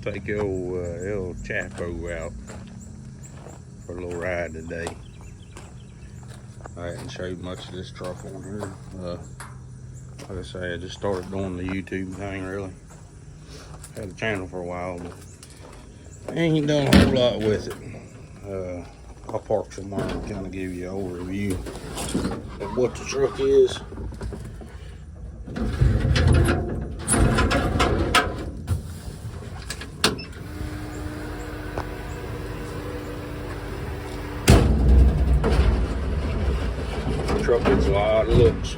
Take the old Chapo out for a little ride today. I hadn't showed much of this truck on here. Like I say, I just started doing the YouTube thing really. Had a channel for a while, but I ain't done a whole lot with it. I'll park somewhere and kind of give you an overview of what the truck is. The truck gets a lot of looks.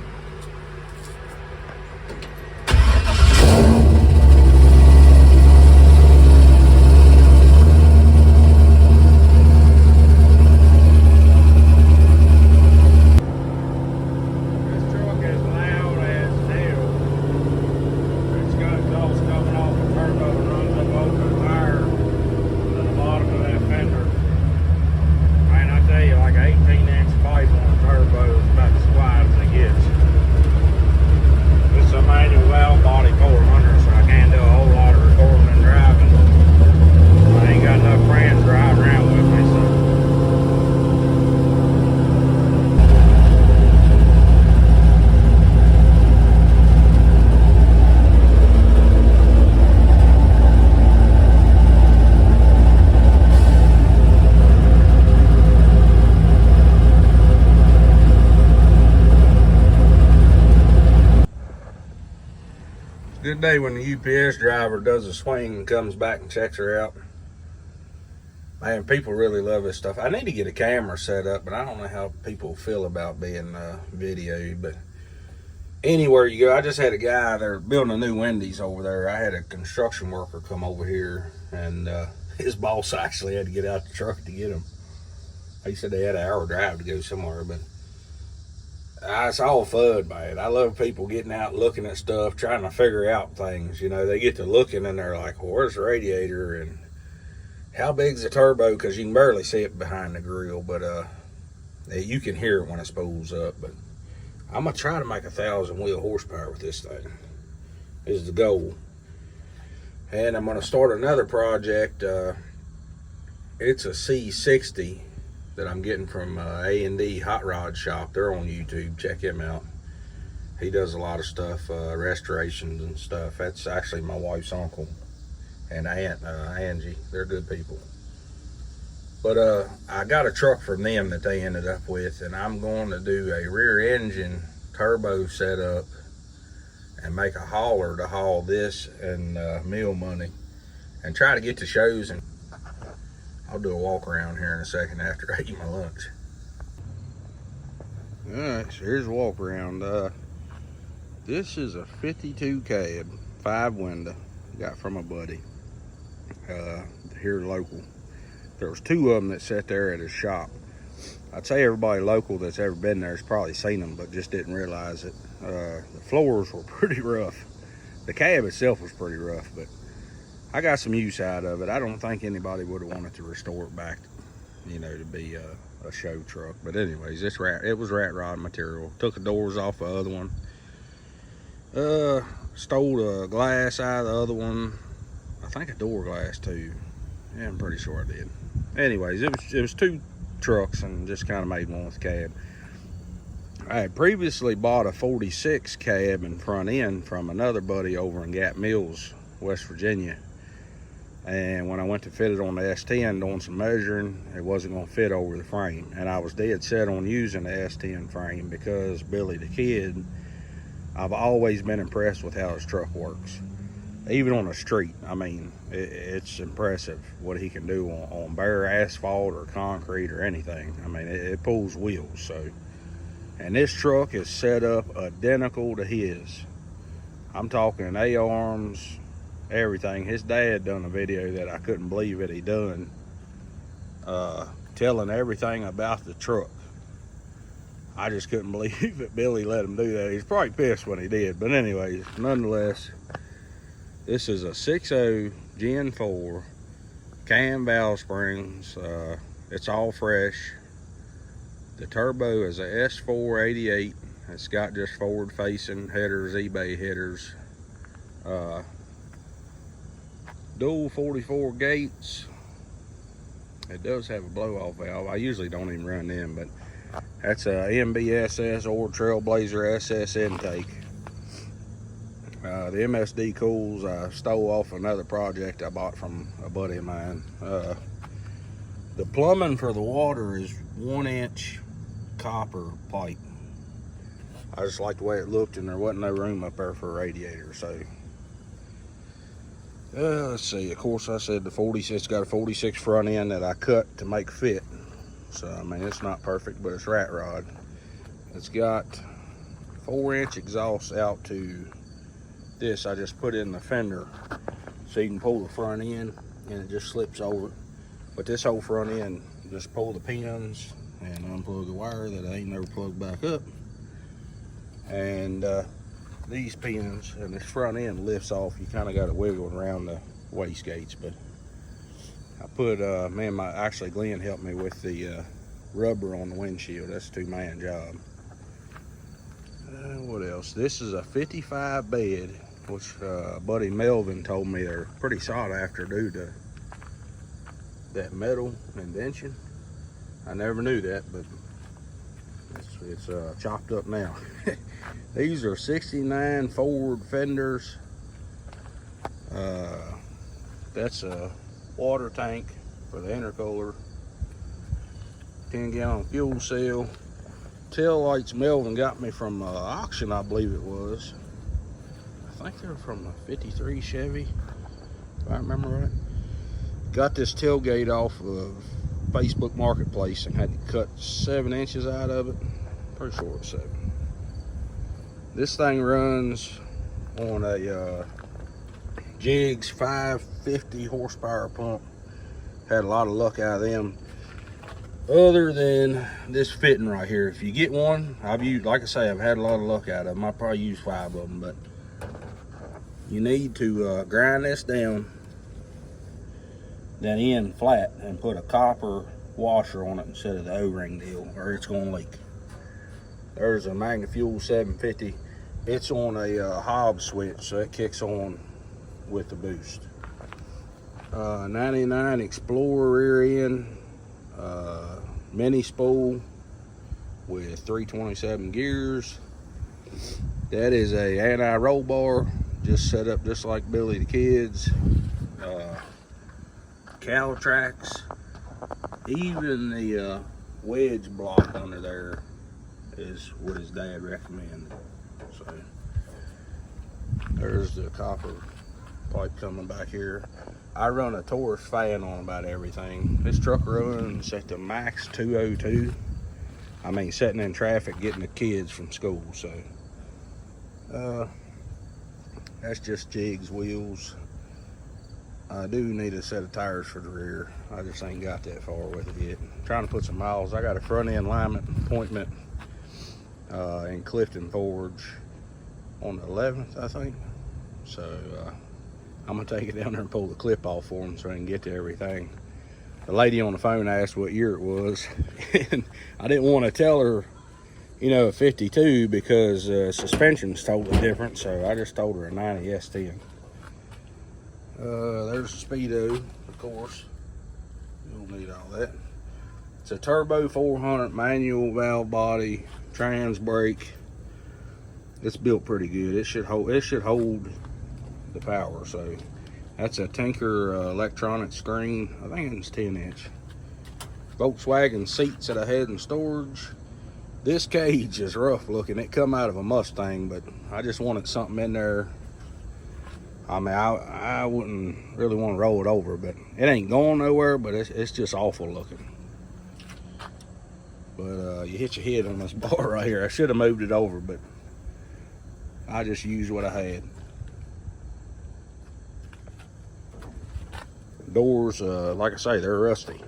Good day when the UPS driver does a swing and comes back and checks her out. Man, people really love this stuff. I need to get a camera set up, but I don't know how people feel about being videoed. But anywhere you go, I just had a guy, they're building a new Wendy's over there. I had a construction worker come over here, and his boss actually had to get out the truck to get him. He said they had an hour drive to go somewhere, but it's all fun, man. I love people getting out, looking at stuff, trying to figure out things. You know, they get to looking and they're like, well, where's the radiator and how big's the turbo? Because you can barely see it behind the grill, but you can hear it when it spools up. But I'm gonna try to make 1,000 wheel horsepower with this thing. Is the goal. And I'm gonna start another project. It's a C60 that I'm getting from A&D Hot Rod Shop. They're on YouTube. Check him out. He does a lot of stuff, restorations and stuff. That's actually my wife's uncle and aunt, Angie. They're good people. But I got a truck from them that they ended up with, and I'm going to do a rear engine turbo setup and make a hauler to haul this and meal money and try to get to shows. And I'll do a walk around here in a second after I eat my lunch. Alright, so here's a walk around. This is a 52 cab, 5 window, got from a buddy here local. There was 2 of them that sat there at his shop. I'd say everybody local that's ever been there has probably seen them, but just didn't realize it. The floors were pretty rough. The cab itself was pretty rough, but I got some use out of it. I don't think anybody would have wanted to restore it back, you know, to be a show truck. But anyways, it was rat rod material. Took the doors off the other one. Stole the glass out of the other one. I think a door glass too. Yeah, I'm pretty sure I did. Anyways, it was 2 trucks and just kind of made one with the cab. I had previously bought a 46 cab and front end from another buddy over in Gap Mills, West Virginia. And when I went to fit it on the S10 doing some measuring, it wasn't going to fit over the frame. And I was dead set on using the S10 frame because Billy the Kid, I've always been impressed with how his truck works. Even on the street, I mean, it's impressive what he can do on bare asphalt or concrete or anything. I mean, it pulls wheels. So, and this truck is set up identical to his. I'm talking A-arms, everything. His dad done a video that I couldn't believe it he done, telling everything about the truck. I just couldn't believe that Billy let him do that. He's probably pissed when he did, but anyways, nonetheless, this is a 6.0 Gen 4 cam valve springs. It's all fresh. The turbo is a S488. It's got just forward facing headers, eBay headers. dual 44 gates. It does have a blow-off valve. I usually don't even run them, but that's a MBSS or Trailblazer SS intake. The MSD cools I stole off another project I bought from a buddy of mine. The plumbing for the water is 1-inch copper pipe. I just liked the way it looked, and there wasn't no room up there for a radiator. So let's see. Of course, I said it's got a 46 front end that I cut to make fit. So I mean, it's not perfect, but it's rat rod. It's got 4-inch exhaust out to this. I just put in the fender so you can pull the front end and it just slips over. But this whole front end, just pull the pins and unplug the wire that I ain't never plugged back up. And these pins and this front end lifts off. You kind of got to wiggle around the wastegates. But I put, actually Glenn helped me with the rubber on the windshield. That's a 2-man job. What else? This is a 55 bed, which buddy Melvin told me they're pretty sought after due to that metal indention. I never knew that, but it's chopped up now. These are 69 Ford fenders. That's a water tank for the intercooler. 10-gallon fuel cell. Tail lights Melvin got me from auction, I believe it was. I think they're from a 53 Chevy, if I remember right. Got this tailgate off of Facebook Marketplace and had to cut 7 inches out of it. Pretty sure it's 7. This thing runs on a Jigs 550 horsepower pump. Had a lot of luck out of them. Other than this fitting right here, if you get one, I've used, like I say, I've had a lot of luck out of them. I probably used 5 of them, but you need to grind this down, that end flat, and put a copper washer on it instead of the O-ring deal, or it's gonna leak. There's a MagnaFuel 750. It's on a Hobbs switch, so it kicks on with the boost. 99 Explorer rear end. Mini spool with 327 gears. That is a anti-roll bar, just set up just like Billy the Kid's. Cow tracks. Even the wedge block under there is what his dad recommended. So there's the copper pipe coming back here. I run a Taurus fan on about everything. This truck runs at the max 202. I mean, sitting in traffic getting the kids from school. So that's just Jigs wheels. I do need a set of tires for the rear. I just ain't got that far with it yet. I'm trying to put some miles. I got a front end alignment appointment in Clifton Forge on the 11th, I think. So I'm gonna take it down there and pull the clip off for them so I can get to everything. The lady on the phone asked what year it was, and I didn't want to tell her, you know, a 52 because suspension's totally different. So I just told her a 90 S10. There's the Speedo, of course. You don't need all that. It's a turbo 400 manual valve body, trans brake. It's built pretty good. It should hold the power. So that's a Tinker electronic screen. I think it's 10-inch. Volkswagen seats that I had in storage. This cage is rough looking. It come out of a Mustang, but I just wanted something in there. I mean, I wouldn't really want to roll it over, but it ain't going nowhere, but it's just awful looking. But you hit your head on this bar right here. I should have moved it over, but I just used what I had. Doors, like I say, they're rusty,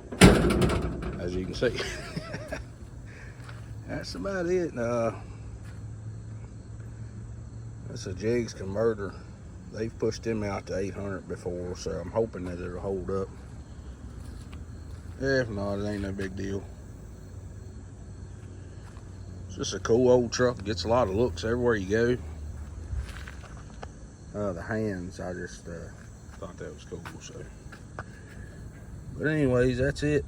as you can see. That's about it. That's a Jigs converter. They've pushed them out to 800 before, so I'm hoping that it'll hold up. If not, it ain't no big deal. It's just a cool old truck. Gets a lot of looks everywhere you go. The hands, I just thought that was cool. So, but anyways, that's it.